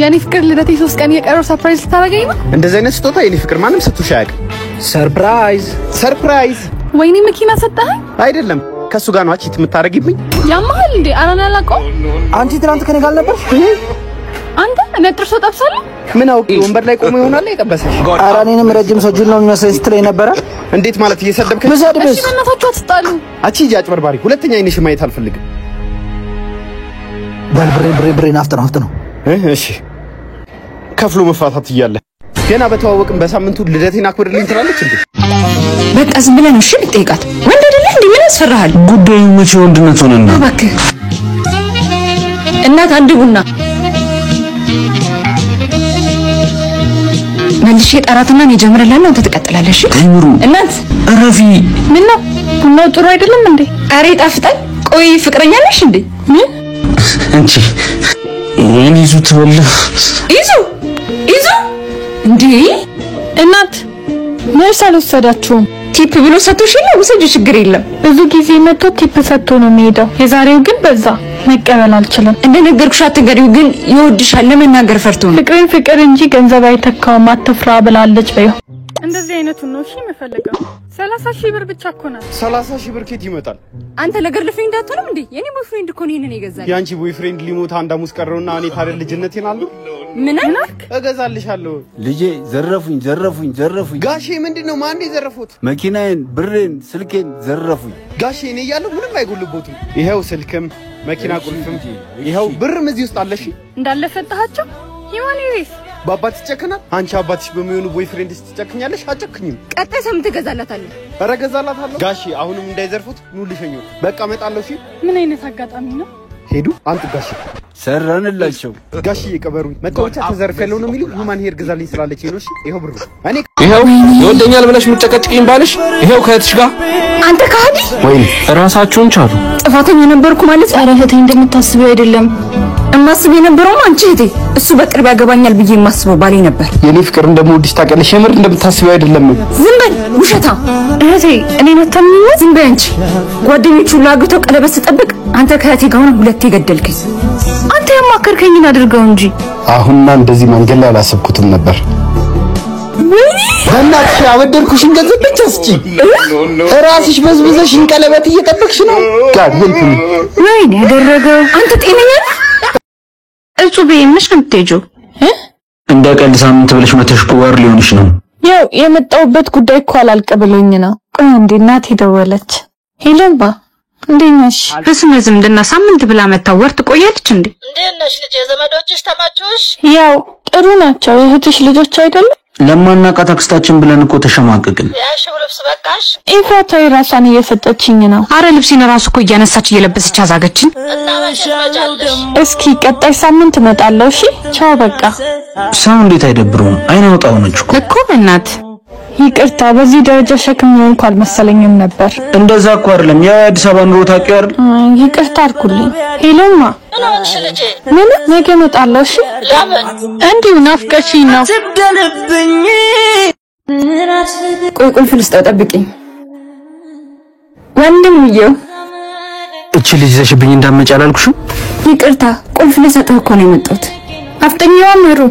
ያኔ ፍቅር ልደቴ 3 ቀን የቀረው ሰርፕራይዝ ታረጋኝ ነው እንደዚህ አይነት ስጦታ የኔ ፍቅር ማንም ሰጥቶሽ አያውቅም ሰርፕራይዝ ወይኔ መኪና ሰጣኸኝ አይደለም ከሱ ጋር ነው አቺት የምታረጊብኝ ያማል እንዴ አራና ያላቀው አንቺ ትናንት ከኔ ጋር ነበር አንተ ነጥርሶ ጠብሳለህ ምን አውቂ ወንበር ላይ ቆሞ ይሆናል የጠበሰሽ አራኔንም ረጅም ሰው ጅል ነው የሚመስለኝ ስትለኝ ነበር እንዴት ማለት እየሰደብከኝ እሺ በእናታችሁ አትጣሉ አቺ ያጭበርባሪ ሁለተኛ አይንሽ ማየት አልፈልግም ብሬ ናፍጥ ነው እሺ ከፍሎ መፋታት ይያለ ገና በተዋወቅን በሳምንቱ ልደቴን አክብርልኝ ትላለች እንዴ በቃ ዝም ብለን እሺ ልጠይቃት ወንድ አይደለ እንዴ ምን ያስፈራሃል ጉዳዩ መቼ ወንድነት ሆነና እባክህ እናት አንድ ቡና መልሼ ጣራትና ነው ጀምረላና አንተ ትቀጥላለሽ አይምሩ እናት አረፊ ምን ነው ቡናው ጥሩ አይደለም እንዴ አሬ ጣፍጣል ቆይ ፍቅረኛ ነሽ እንዴ አንቺ ይዙ ትበል ይዙ እንዴ እናት ነርስ አልወሰዳችሁም ቲፕ ብሎ ሰጥቶሽ ነው ወሰጂ ችግር የለም ብዙ ጊዜ መጥቶ ቲፕ ሰጥቶ ነው የሚሄደው የዛሬው ግን በዛ መቀበል አልችልም እንደነገርኩሽ አትገሪው ግን ይወድሻል ለመናገር ፈርቶ ነው ፍቅርን ፍቅር እንጂ ገንዘብ አይተካውም አትፍራ ብላለች በይው እንደዚህ አይነቱን ነው እሺ መፈለገው 30,000 ብር ብቻ እኮ ነው 30,000 ብር ከት ይመጣል አንተ ለገርል ፍሬንድ አትሆንም እንዴ የኔ ቦይፍሬንድ እኮ ነው ይሄንን ይገዛል ያንቺ ቦይፍሬንድ ሊሞት አንድ አሙስ ቀረውና እኔ ታዲያ ልጅነቴን አሉ ምን አልክ እገዛልሻለሁ ልጄ ዘረፉኝ ጋሼ ምንድነው ማን የዘረፉት መኪናዬን ብሬን ስልኬን ዘረፉኝ ጋሼ እኔ ያለው ምንም አይጎልቦትም ይሄው ስልክም መኪና ቁልፍም ይሄው ብርም እዚህ ውስጥ አለሽ እንዳለፈታቸው ሂማኒሪስ ባባት ይጨከናል አንቺ አባትሽ በሚሆኑ ቦይፍሬንድ ትጨክኛለሽ አጨክኝም ቀጣይ ሳምንት ገዛላታለሁ ኧረ ገዛላታለሁ ጋሼ አሁንም እንዳይዘርፉት ኑ ልሸኙ በቃ መጣለው እሺ ምን አይነት አጋጣሚ ነው ሄዱ አንተ ጋሼ ሰራንላቸው ጋሼ ይቀበሩኝ መጣውቻ ተዘርፈለው ነው የሚሉ ሁማን ሄር ገዛልኝ ስላለች ነው እሺ ይሄው ብሩ እኔ ይሄው ይወደኛል ብለሽ ምትጨቀጭቂኝ ባልሽ ይሄው ከእህትሽ ጋር አንተ ካዲ ወይ ራሳችሁን ቻሉ ጥፋተኛ ነበርኩ ማለት ኧረ እህቴ እንደምታስበው አይደለም እማስብ የነበረው አንቺ እህቴ እሱ በቅርብ ያገባኛል ብዬ የማስበው ባሌ ነበር የኔ ፍቅር እንደምወድሽ ታውቂያለሽ የምር እንደምታስበው አይደለም ዝም በል ውሸታ እህቴ እኔ ነተምኝ ዝም በይ አንቺ ጓደኞቹ ላግተው ቀለበት ስጠብቅ አንተ ከእህቴ ጋር ሆነ ሁለቴ ገደልከኝ አንተ ያማከርከኝን አድርገው እንጂ አሁንና እንደዚህ መንገድ ላይ አላሰብኩትም ነበር በእናትሽ አበደርኩሽን ገንዘብ ብቻ ስጪ ራስሽ በዝብዘሽን ቀለበት እየጠበቅሽ ነው ጋር ይልኩኝ ወይኔ ያደረገው አንተ ጤነኛ ነህ እጹብ ምንሽ ነው የምትሄጂው እንደ ቀልድ ሳምንት ብለሽ መተሽ ቁዋር ሊሆንሽ ነው ያው የመጣውበት ጉዳይ እኮ አላልቀበለኝ ነው ቆይ እንዴ እናት ሄደወለች ሄሎባ እንዴነሽ በስመ ዝምድና ሳምንት ብላ መታወር ትቆያለች እንዴ እንዴነሽ ልጅ ዘመዶችሽ ተማቹሽ ያው ጥሩ ናቸው እህትሽ ልጆች አይደለም ለማናቃት አክስታችን ብለን እኮ ተሸማቀቅን ያሽው ልብስ በቃሽ ኢፋታይ ራሳን እየሰጠችኝ ነው አረ ልብሲን ራሱ እኮ እያነሳች እየለበሰች አዛገችን እና መሸመጫለሽ እስኪ ቀጣይ ሳምንት እመጣለሁ እሺ ቻው በቃ ሰው እንዴት አይደብረውም አይናውጣው ነች እኮ በእናት ይቅርታ በዚህ ደረጃ ሸክም ነው እንኳን መሰለኝም ነበር እንደዛ እኮ አይደለም የአዲስ አበባ ኑሮ ታውቂያለሽ ይቅርታ አልኩልኝ ሄሎማ ምንሽ ልጅ ምን ነገ እመጣለሁ እሺ እንዴው ናፍቀሽኝ ነው ትደልብኝ ቆይ ቁልፍ ልስጠው ጠብቂኝ ወንድምዬው እቺ ልጅ ዘሽብኝ እንዳመጫ አላልኩሽም ይቅርታ ቁልፍ ልሰጥህ እኮ ነው የመጣሁት አፍጠኛው ምሩ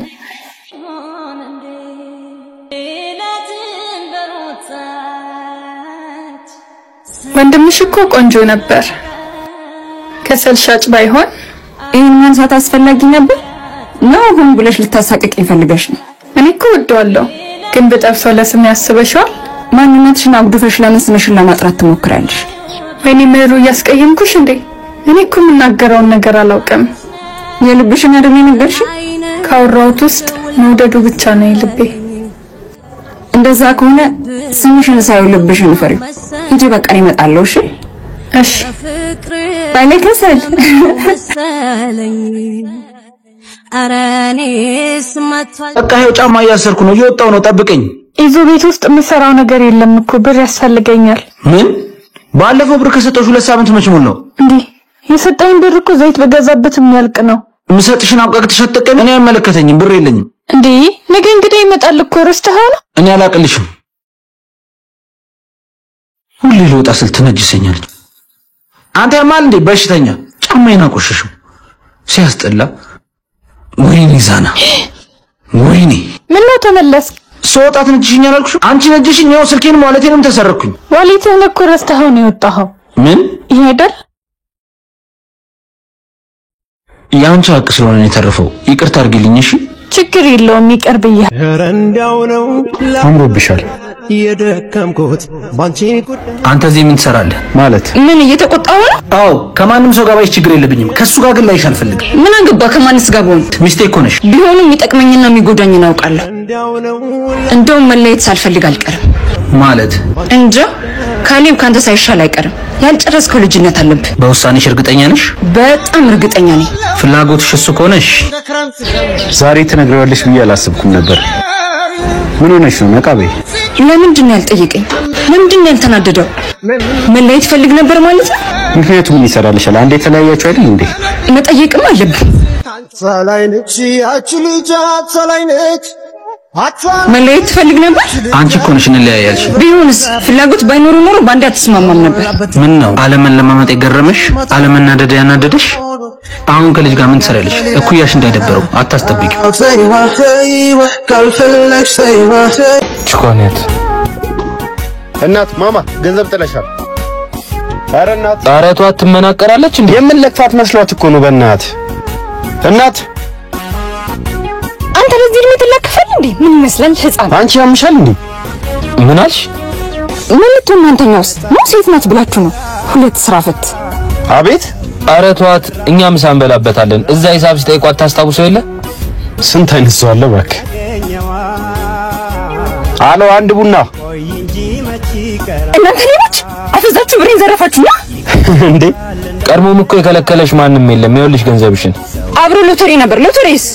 ወንድምሽ እኮ ቆንጆ ነበር ከሰል ሻጭ ባይሆን ይሄን ማንሳት አስፈላጊ ነበር ነው አሁን ብለሽ ልታሳቀቀኝ ፈልገሽ ነው እኔ እኮ ወደዋለሁ ግን በጠፍሶ ለስም ያስበሻል ማንነትሽን አጉድፈሽ ለመስመሽን ለማጥራት ትሞክራለሽ ወይኔ ምሩ ያስቀየምኩሽ እንዴ እኔ እኮ የምናገረውን ነገር አላውቅም የልብሽን አይደል ነገርሽ ካወራሁት ውስጥ መውደዱ ብቻ ነው የልቤ እንደዛ ከሆነ ስምሽን ሳይው ልብሽን ፈሪው እንጂ በቃ ይመጣለው እሺ እሺ ባይለ ከሰል አረኔስ ማጥፋት በቃ ይኸው ጫማ እያሰርኩ ነው እየወጣው ነው ጠብቀኝ ይዞ ቤት ውስጥ የምሰራው ነገር የለም እኮ ብር ያስፈልገኛል ምን ባለፈው ብር ከሰጠሽ 2 ሳምንት መች ሞላው እንዴ የሰጠኝ ብር እኮ ዘይት በገዛበት የሚያልቅ ነው ምሰጥሽን አውቀቅተሽ ተጠቀም እኔ አይመለከተኝም ብር የለኝም እንዴ ነገ እንግዲህ ይመጣል እኮ ረስተሃል እኔ አላቅልሽም ሁሌ ልወጣ ስል ትነጅሰኛለች አንተ ያማል እንዴ በሽተኛ ጫማዬን አቆሸሽው ሲያስጠላ ወይኔ ዛና ወይኔ ምን ነው ተመለስ ሶጣት ነጅሽኝ አላልኩሽ አንቺ ነጅሽኝ ነው ስልኬን ማለቴንም ተሰረኩኝ ዋሊትህን እኮ ረስተኸው ነው የወጣኸው ምን ይሄዳል ያንቺ ሀቅ ስለሆነ ነው የተረፈው ይቅርታ አድርጊልኝ እሺ ችግር የለውም ይቀርብኛ ረንዳው ነው አምሮብሻል የደከምኩት ባንቺ አንተ እዚህ ምን ትሰራለህ ማለት ምን እየተቆጣው ነው? አዎ ከማንም ሰው ጋር ባይሽ ችግር የለብኝም ከሱ ጋር ግን ላይሽ አልፈልግም ምን አገባ ከማንስ ጋር ሆነ? ሚስቴ እኮ ነሽ ቢሆንም የሚጠቅመኝና የሚጎዳኝን አውቃለሁ። እንደውም መለየት ሳልፈልግ አልቀርም ማለት እንጃ ካሌብ ካንተ ሳይሻል አይቀርም። ያልጨረስከው ልጅነት አለብህ። በውሳኔሽ እርግጠኛ ነሽ በጣም እርግጠኛ ነኝ። ፍላጎትሽ እሱ ከሆነሽ ዛሬ ትነግሪዋለሽ ብዬ አላሰብኩም ነበር ምን ሆነሽ ነው ነቃቤ ለምንድን ነው ያልጠየቀኝ? ለምንድን ነው ያልተናደደው? መለየት ፈልግ ነበር ማለት ነው? ምክንያቱም ምን ይሰራልሻል አንዴ ተለያያችሁ አይደል እንዴ መጠየቅም አለብህ። ሰላይነች ያቺ ልጅ ሰላይነች መለየት ፈልግ ነበር? አንቺ እኮ ነሽ እንለያያልሽ ቢሆንስ ፍላጎት ባይኖር ኖሮ ባንዴ አትስማማም ነበር። ምን ነው አለመለማመጥ የገረመሽ አለመናደድ ያናደደሽ አሁን ከልጅ ጋር ምን ትሰራለሽ እኩያሽ እንዳይደበረው አታስጠብቂ ችኮኔት እናት ማማ ገንዘብ ጥለሻል ኧረ እናት ጣረቷ ትመናቀራለች እንዴ የምን ለክፋት መስሏት እኮ ነው በእናት እናት አንተ ለዚህ እድሜ ትለክፋል እንዴ? ምን ይመስላል ህፃን? አንቺ ያምሻል እንዴ ምን አልሽ? ምን ልትሆን አንተኛውስ? ነው ሴት ናት ብላችሁ ነው? ሁለት ስራ ፈት አቤት ጣረቷት እኛ ምሳ እንበላበታለን እዛ ሂሳብ ስጠይቋት ታስታውሰው የለ ስንት አይነት ሰው አለ እባክህ አሎ አንድ ቡና እናንተ ሌሎች አፈዛችሁ ብሬን ዘረፋችሁና እንዴ ቀድሞም እኮ የከለከለሽ ማንም የለም ይኸውልሽ ገንዘብሽን አብሮ ሎተሪ ነበር ሎተሪስ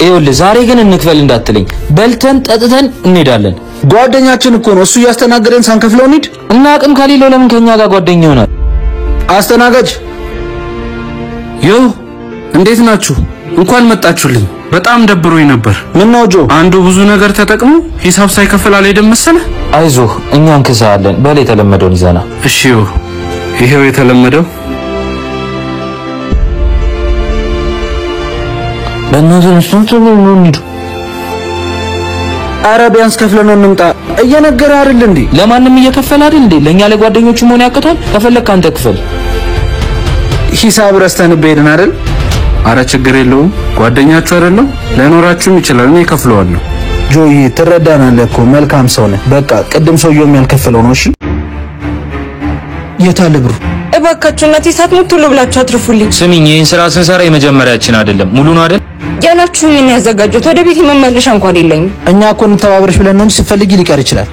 ይኸውልህ ዛሬ ግን እንክፈል እንዳትለኝ በልተን ጠጥተን እንሄዳለን ጓደኛችን እኮ ነው እሱ ያስተናገደን ሳንከፍለው እንሂድ እና አቅም ከሌለው ለምን ከኛ ጋር ጓደኛ ይሆናል አስተናጋጅ ዮ እንዴት ናችሁ እንኳን መጣችሁልኝ በጣም ደብሮኝ ነበር ምን ነው ጆ አንዱ ብዙ ነገር ተጠቅሞ ሂሳብ ሳይከፍል አልሄደም መሰለህ አይዞህ እኛ እንክሳለን በል የተለመደውን ይዘና እሺ ይሄው የተለመደው በእናትህ ስንት ነው እንሂድ ኧረ ቢያንስ ከፍለን እንምጣ እየነገረ አይደል እንዴ ለማንም እየከፈለ አይደል እንዴ ለኛ ለጓደኞቹ መሆን ያቀታል ከፈለክ አንተ ክፈል ሂሳብ ረስተን በሄድን አይደል አረ ችግር የለውም ጓደኛችሁ አይደለም ለኖራችሁም ይችላል እኔ ከፍለዋለሁ ጆይ ትረዳናለህ እኮ መልካም ሰው ነህ በቃ ቅድም ሰውየው ያልከፈለው ነው እሺ የታለ ብሩ እባካችሁ እናቴ ሳትሞት ቶሎ ብላችሁ አትርፉልኝ ስሚኝ ይሄን ስራ ስንሰራ የመጀመሪያችን አይደለም ሙሉ ነው አይደል ያላችሁኝ እኔ ያዘጋጀሁት ወደ ቤት መመለሻ እንኳን የለኝም እኛ እኮ እንተባበርሽ ብለን ነው እንጂ ስትፈልጊ ሊቀር ይችላል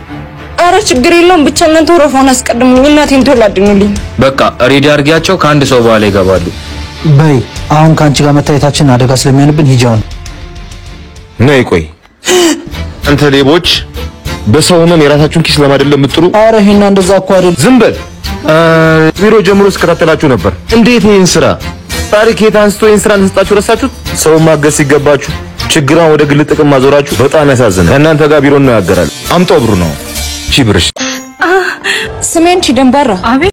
አረ ችግር የለውም ብቻ እናንተ ወረፋውን አስቀድሙኝ እናቴን ቶሎ አድኑልኝ በቃ ሬዲ አድርጊያቸው ከአንድ ሰው በኋላ ይገባሉ በይ አሁን ካንቺ ጋር መታየታችን አደጋ ስለሚሆንብን ሂጃውን ነይ ቆይ አንተ ሌቦች በሰው ህመም የራሳችሁን ኪስ ለማደለም የምትጥሩ አረ ይሄና እንደዛ እኮ አይደል ዝም በል ቢሮ ጀምሮ እስከታተላችሁ ነበር እንዴት ይሄን ስራ ታሪክ የታንስቶ ይሄን ስራ ለሰጣችሁ ረሳችሁት ሰው ማገዝ ሲገባችሁ ችግራን ወደ ግል ጥቅም ማዞራችሁ በጣም ያሳዝናል እናንተ ጋር ቢሮ ነው ያገራል አምጣው ብሩ ነው ቺ ብርሽ ስሜን ቺ ደንባራ አቤት